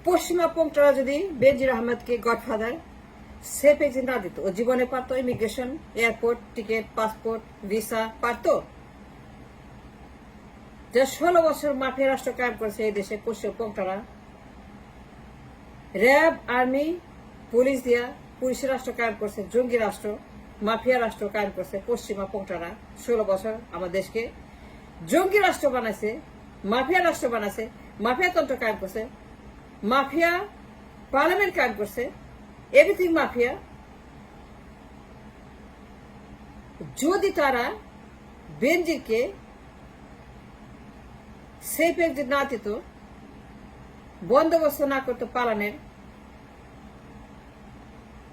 পশ্চিমা পোংটারা যদি বেনজির আহমেদকে গডফাদার সেফ এক্সিট না দিত, ও জীবনে পারত immigration, airport ticket, passport, visa পারত। যা 16 বছর মাফিয়া রাষ্ট্র কায়েম করেছে এই দেশে পশ্চিমা পোংটারা, র্যাব, আর্মি, পুলিশ দিয়া পুলিশের রাষ্ট্র কায়েম করছে, জঙ্গি রাষ্ট্র, মাফিয়া রাষ্ট্র কায়েম করছে পশ্চিমা পোংটারা। 16 বছর আমার দেশকে জঙ্গি রাষ্ট্র বানাইছে, মাফিয়া রাষ্ট্র বানাইছে, মাফিয়া তন্ত্র কায়েম করছে, মাফিয়া পার্লামেন্ট কায়েম করছে, এভরিথিং মাফিয়া। যদি তারা বেনজিরকে সেফ এক্সিট না দিত, বন্দোবস্ত না করতো পালানের,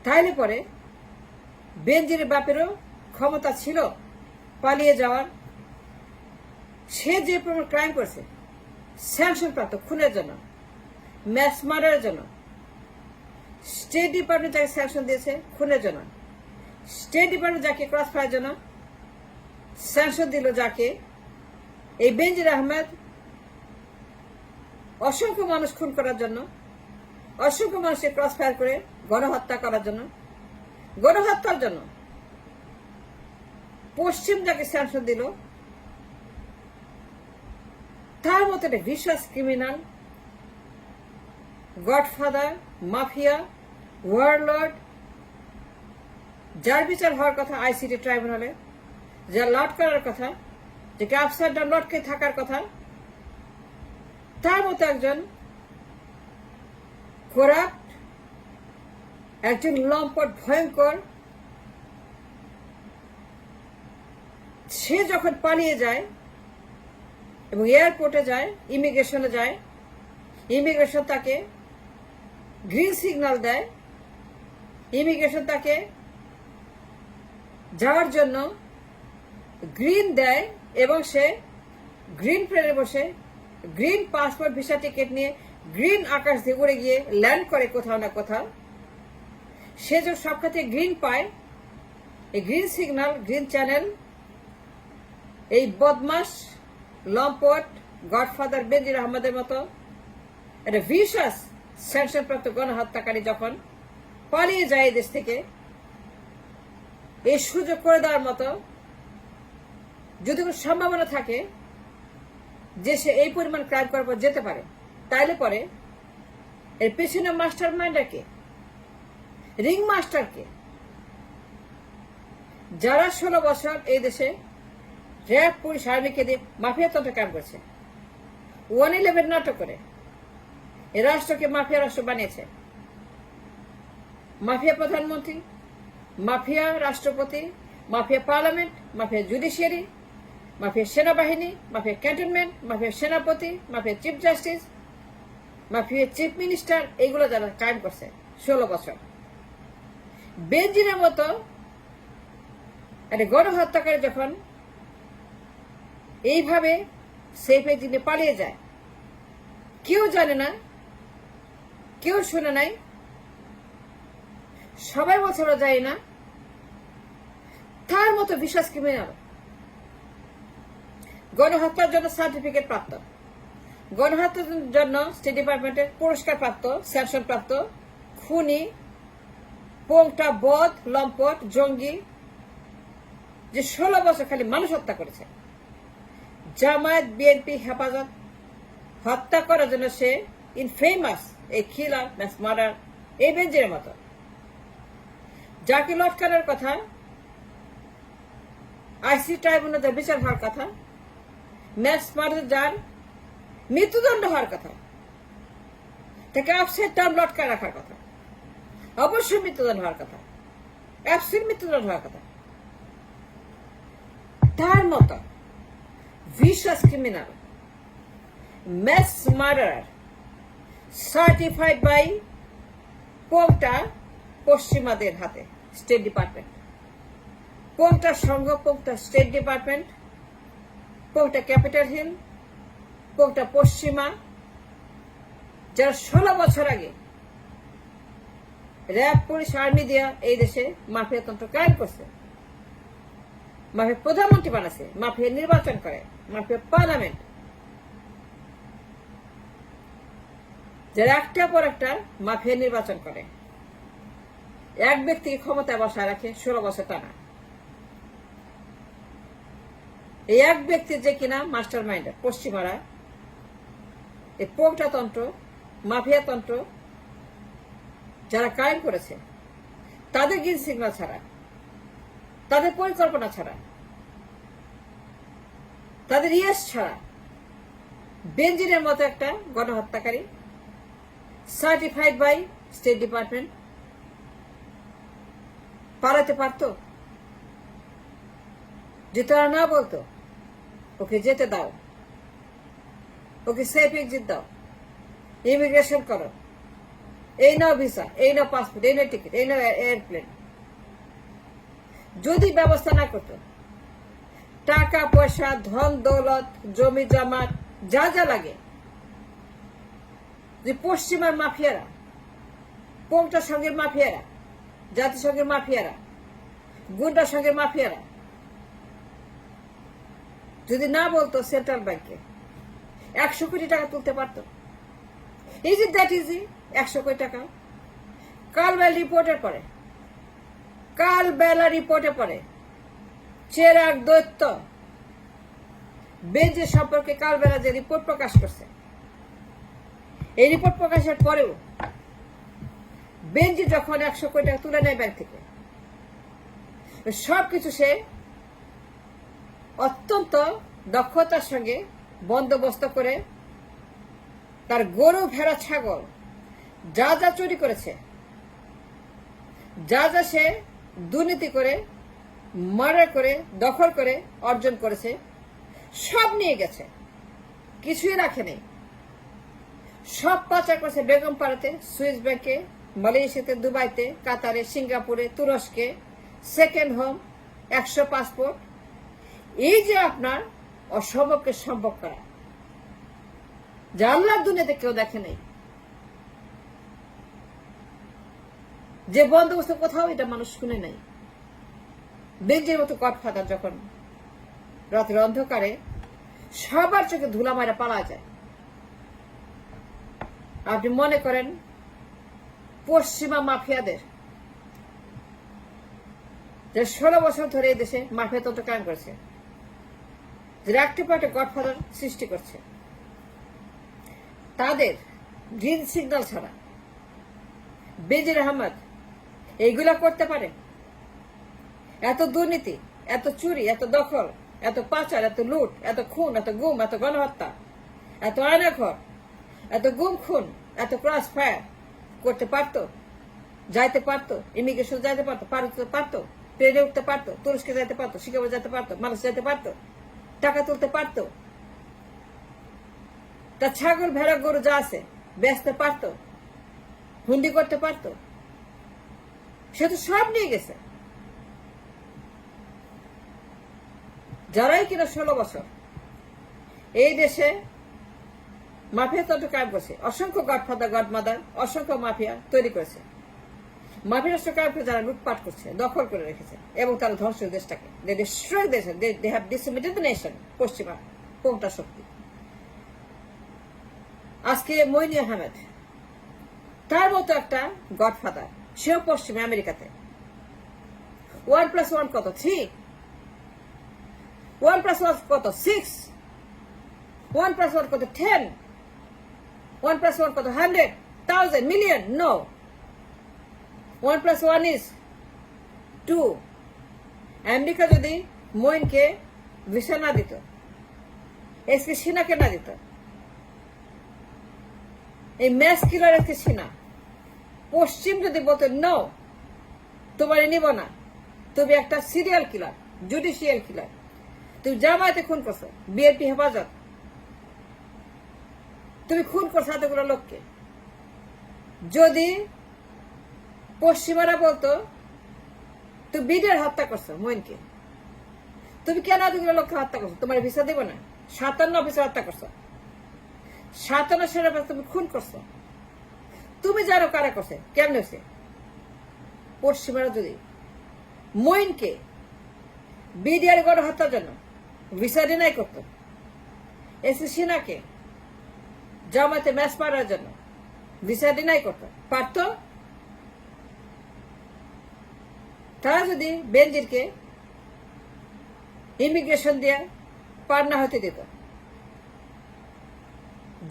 তাইলে পরে বেনজিরের বাপেরও ক্ষমতা ছিল পালিয়ে যাওয়ার। সে যে পরিমাণ ক্রাইম করছে, স্যাংশন প্রাপ্ত খুনের জন্য, ম্যাস মার্ডারের জন্য, স্টেট ডিপার্টমেন্ট যাকে স্যাংশন দিয়েছে খুনের জন্য, স্টেট ডিপার্টমেন্ট যাকে ক্রস ফায়ার জন্য স্যাংশন দিল, যাকে এই বেনজির আহমেদ অসংখ্য মানুষ খুন করার জন্য, অসংখ্য মানুষকে ক্রস ফায়ার করে গণহত্যা করার জন্য, গণহত্যার জন্য পশ্চিম যাকে স্যাংশন দিল, তার মতো একটা ভিশাস ক্রিমিনাল, গডফাদার, মাফিয়া, ওয়ারলর্ড, যার বিচার হওয়ার কথা আইসিটি ট্রাইব্যুনালে, যা লট করার কথা, যে আপসাইড ডাউন লটকে থাকার কথা, তার মতো একজন করাপ্ট, একজন লম্পট, ভয়ঙ্কর, সে যখন পালিয়ে যায় এবং এয়ারপোর্টে যায়, ইমিগ্রেশনে যায়, ইমিগ্রেশন তাকে গ্রিন সিগন্যাল দেয়, ইমিগ্রেশন তাকে যাওয়ার জন্য গ্রিন দেয় এবং সে গ্রিন প্লেনে বসে গ্রিন পাসপোর্ট ভিসা টিকিট নিয়ে গ্রিন আকাশ দিয়ে উড়ে গিয়ে ল্যান্ড করে কোথাও না কোথাও। সে যে সব ক্ষেত্রে গ্রিন পায়, এই গ্রিন সিগন্যাল, গ্রিন চ্যানেল, এই বদমাস, লম্পট, গডফাদার বেনজির আহমেদের মতো একটা ভিশাস স্যাংশনপ্রাপ্ত গণহত্যাকারী যখন পালিয়ে যায় এই দেশ থেকে, এই সুযোগ করে দেওয়ার মতো যদি কোনো সম্ভাবনা থাকে যে সে এই পরিমাণ ক্রাইম করার পর যেতে পারে, তাইলে পরে এর পেছনে মাস্টার মাইন্ডারকে, রিং মাস্টারকে, যারা 16 বছর এই দেশে র্যাব, পুলিশ, আর্মিকে দিয়ে মাফিয়া তন্ত্র কায়েম করছে, 111 নাটক করে এ রাষ্ট্রকে মাফিয়া রাষ্ট্র বানিয়েছে। মাফিয়া প্রধানমন্ত্রী, মাফিয়া রাষ্ট্রপতি, mafia parliament, mafia judiciary, mafia সেনাবাহিনী, মাফিয়া ক্যান্টনমেন্ট, মাফিয়া সেনাপতি, mafia chief justice, mafia chief minister, এইগুলো যারা কায়েম করছে 16 বছর। বেনজিরের মতো একটা গণহত্যাকারী যখন এইভাবে সেফ এক্সিটে পালিয়ে যায়, কেউ জানে না, কেউ শুনে নাই, সবাই বছর যায় না, তার মতো বিশ্বাস ক্রিমিনাল, গণহত্যার জন্য সার্টিফিকেট প্রাপ্ত, গণহত্যার জন্য স্টেট ডিপার্টমেন্টের পুরস্কার প্রাপ্ত, স্যাংশন প্রাপ্ত খুনি, পোংটা, বদ, লম্পট, জঙ্গি, যে 16 বছর খালি মানুষ হত্যা করেছে, জামায়াত, বিএনপি, হেফাজত হত্যা করার জন্য সে ইনফেমাস, এই কিলার, ম্যাস মার্ডার, এই বেনজিরের মতো, যাকে লটকানোর কথা আইসি ট্রাইব্যুনালে বিচার হওয়ার কথা, ম্যাস মার্ডার যার মৃত্যুদণ্ড হওয়ার কথা, তাকে আপসাইড ডাউন লটকায় রাখার কথা, অবশ্যই মৃত্যুদণ্ড হওয়ার কথা, অ্যাবসিড মৃত্যুদণ্ড হওয়ার কথা, তার মতো vicious criminal, mass murderer, certified by পোংটা পশ্চিমাদের হাতে, স্টেট ডিপার্টমেন্ট, পোংটা সংঘ, পোংটা স্টেট ডিপার্টমেন্ট, পোংটা ক্যাপিটাল হিল, পোংটা পশ্চিমা, যারা 16 বছর আগে র্যাব, পুলিশ, আর্মি দিয়া এই দেশে মাফিয়া তন্ত্র কায়েম করছে, মাফিয়া প্রধানমন্ত্রী বানাচ্ছে, মাফিয়া নির্বাচন করে, মাফিয়া পার্লামেন্ট, যারা একটার পর একটা মাফিয়া নির্বাচন করে, এক ব্যক্তিকে ক্ষমতায় বসায় রাখে 16 বছর টানা। এই এক ব্যক্তির যে কিনা মাস্টার মাইন্ডার পশ্চিমারা এই পোকটাতন্ত্র, মাফিয়াতন্ত্র যারা কায়েম করেছে, তাদের গ্রিন সিগন্যাল ছাড়া, তাদের পরিকল্পনা ছাড়া, তাদের ইয়েস ছাড়া বেনজিরের মতো একটা গণহত্যাকারী সার্টিফাইড বাই স্টেট ডিপার্টমেন্ট পালাতে পারত? যে তারা না বলতো ওকে যেতে দাও, ওকে সেফ এক্সিট দাও, ইমিগ্রেশন করো, এই নাও ভিসা, এই নাও পাসপোর্ট, এই নাও টিকিট, এই নাও এয়ারপ্লেন, যদি ব্যবস্থা না করতো, টাকা পয়সা, ধন দৌলত, জমি জামাত যা যা লাগে, যে পশ্চিমার মাফিয়ারা, কোনটা সঙ্গের মাফিয়ারা, জাতিসংঘের মাফিয়ারা, গুন্ডা সঙ্গের মাফিয়ারা যদি না বলতো সেন্ট্রাল ব্যাংকে 100 কোটি টাকা তুলতে পারত। Is it that easy? 100 কোটি টাকা কালবেলা রিপোর্টে পড়ে চেরাগ দৈত্য বেঞ্জির সম্পর্কে কালবেলা যে রিপোর্ট প্রকাশ করছে, এই রিপোর্ট প্রকাশের পরেও বেঞ্জি যখন 100 কোটি টাকা তুলে নেয় ব্যাংক থেকে, সবকিছু সে অত্যন্ত দক্ষতার সঙ্গে বন্দোবস্ত করে তার গরু, ভেড়া, ছাগল যা যা চুরি করেছে, যা যা সে দুর্নীতি করে, মার্ডার করে, দখল করে অর্জন করেছে, সব নিয়ে গেছে, কিছুই রাখেনি। সব পাচার করেছে বেগমপাড়াতে, সুইস ব্যাংকে, মালয়েশিয়াতে, দুবাইতে, কাতারে, সিঙ্গাপুরে, তুরস্কে, সেকেন্ড হোম, 100 পাসপোর্ট। এই যে আপনার অসম্ভবকে সম্ভব করা, যা আল্লাহর দুনিয়াতে কেউ দেখে নেই, যে বন্দোবস্ত কোথাও এটা মানুষ শুনে নাই। বেঞ্জির মতো গডফাদার যখন রাতের অন্ধকারে সবার চোখে ধুলা মারা পালা যায়, আপনি মনে করেন পশ্চিমা মাফিয়াদের যে 16 বছর ধরে এই দেশে মাফিয়া তন্ত্র কায়েম করেছে, যে একটা পার্টি গডফাদার সৃষ্টি করছে, তাদের গ্রিন সিগন্যাল ছাড়া বেনজির আহমেদ এইগুলা করতে পারে? এত দুর্নীতি, এত চুরি, এত দখল, এত পাচার, এত লুট, এত খুন, এত গুম, এত গণহত্যা, এত আয়নাঘর, এত গুম খুন, এত ক্রস ফায়ার করতে পারতো? যাইতে পারতো? ইমিগ্রেশন যাইতে পারতো? পারতো? ট্রেনে উঠতে পারতো? তুরস্কে যাইতে পারতো? সিঙ্গাপুরে যেতে পারতো? মানুষ যেতে পারতো? টাকা তুলতে পারতো? তার ছাগল, ভেড়া, গরু যা আছে বেচতে পারতো? হুন্ডি করতে পারতো? সে তো সব নিয়ে গেছে। যারাই কিনা 16 বছর এই দেশে মাফিয়া তন্ত্র কায়েম করেছে, অসংখ্য গডফাদার, গডমাদার, অসংখ্য মাফিয়া তৈরি করেছে, মাফিয়া রাষ্ট্র কায়েম করে যারা লুটপাট করছে, দখল করে রেখেছে, এবং তারা ধ্বংস দেশটাকে, দে হ্যাভ ডিসিমিটেড দ্য নেশন। পশ্চিমা কোনটা শক্তি আজকে মইনি আহমেদ তার মতো একটা গডফাদার, সেও পশ্চিমে আমেরিকাতে। 1+1 কত? 3। 1+1 কত? 6। 1+1 কত? 10। 1+1 কত? 100, 1000, million? No. 1+1 is 2. আমেরিকা যদি মইনকে ভিসা না দিত, এসকে সিনাকে না দিত, এই ম্যাস কিলার এসকে সিনা, পশ্চিম যদি বলতো নো, তোমার নিব না, তুমি একটা সিরিয়াল কিলার, জুডিশিয়াল কিলার, তুমি জামায়াতে খুন করছো, বিএনপি হেফাজত, তুমি খুন করছো এতগুলো লোককে, যদি পশ্চিমারা বলতো তুমি বিডের হত্যা করছো মইনকে, তুমি কেন এতগুলো লোককে হত্যা করছো, তোমার ভিসা দেব না? 57 অফিসার হত্যা করছো, 57 সেনাবাহিনী তুমি খুন করছো, তুমি জানো কারা করছে, কেমন হয়েছে? পশ্চিমারা যদি মইনকে বিডিআর গণহত্যার জন্য ভিসা ডিনাই করতো, এসি সিনাকে জামাতে ম্যাচ মারার জন্য ভিসা ডিনাই করতে পারত। তারা যদি বেনজিরকে ইমিগ্রেশন দিয়ে পার না হতে দিত,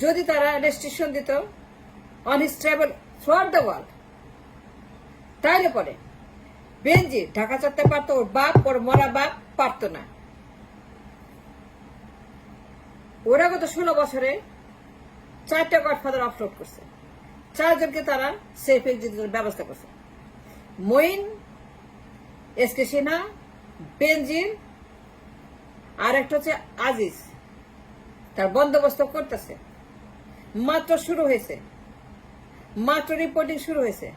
যদি তারা রেস্ট্রিকশন দিত on his travel throughout the world, তাইলে পরে বেনজির ঢাকা ছাড়তে পারতো, ওর বাপ, ওর মরা বাপ পারতো না। ওরা গত 16 বছরে 4টা গডফাদার অফলোড করছে, 4 জনকে তারা সেফ এক্সিটের ব্যবস্থা করছে। মঈন, এসকে সিনহা, বেনজির, আর একটা হচ্ছে আজিজ, তার বন্দোবস্ত করতেছে। মাত্র শুরু হয়েছে, মাত্র রিপোর্টিং শুরু হয়েছে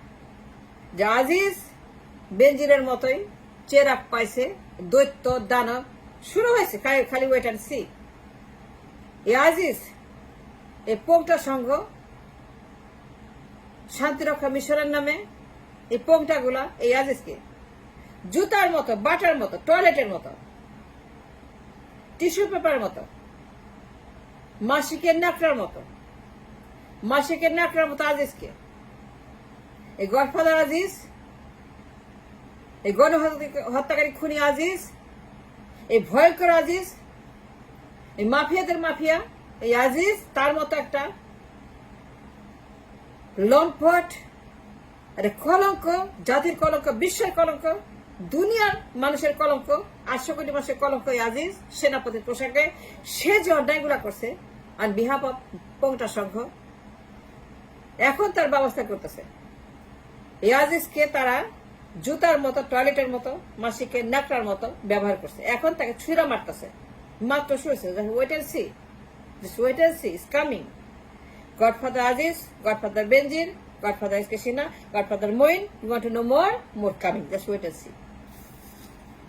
যে আজিজ বেনজিরের মতোই চেরাক পাইছে, দৈত্য দানব শুরু হয়েছে, খালি ওয়েট অ্যান্ড সি। এই আজিজ, এই পোংটা সংঘ, শান্তিরক্ষা মিশনের নামে এই পোংটাগুলা এই আজিজকে জুতার মতো, বাটার মতো, টয়লেটের মতো, টিস্যু পেপারের মতো, মাসিকের ন্যাকড়ার মতো, মাসিকের ন্যাকড়ার মতো আজিজকে, এই গডফাদার আজিজ, এই গণহত্যাকারী খুনি আজিজ, এই ভয়ঙ্কর আজিজ, এই মাফিয়াদের মাফিয়া এই আজিজ, তার মতো একটা লম্পট, একটা কলঙ্ক, জাতির কলঙ্ক, বিশ্বের কলঙ্ক, দুনিয়ার মানুষের কলঙ্ক, 800 কোটি মানুষের কলঙ্ক এই আজিজ সেনাপতির পোশাকে। সে যে অন্যায়গুলা করছে অন বিহাফ অফ পোংটা সংঘ, এখন তার ব্যবস্থা করতেছে। এই আজিজকে তারা জুতার মতো, টয়লেটের মতো, মাসিকের ন্যাকড়ার মতো ব্যবহার করছে। এখন তাকে ছুঁড়া মারতেছে, মাত্র শুয়েছে। Wait and see, just wait and see, it's coming. Godfather Aziz, Godfather Benjir, Godfather SK Sinha, Godfather Moin. You want to know more? More coming. Just wait and see.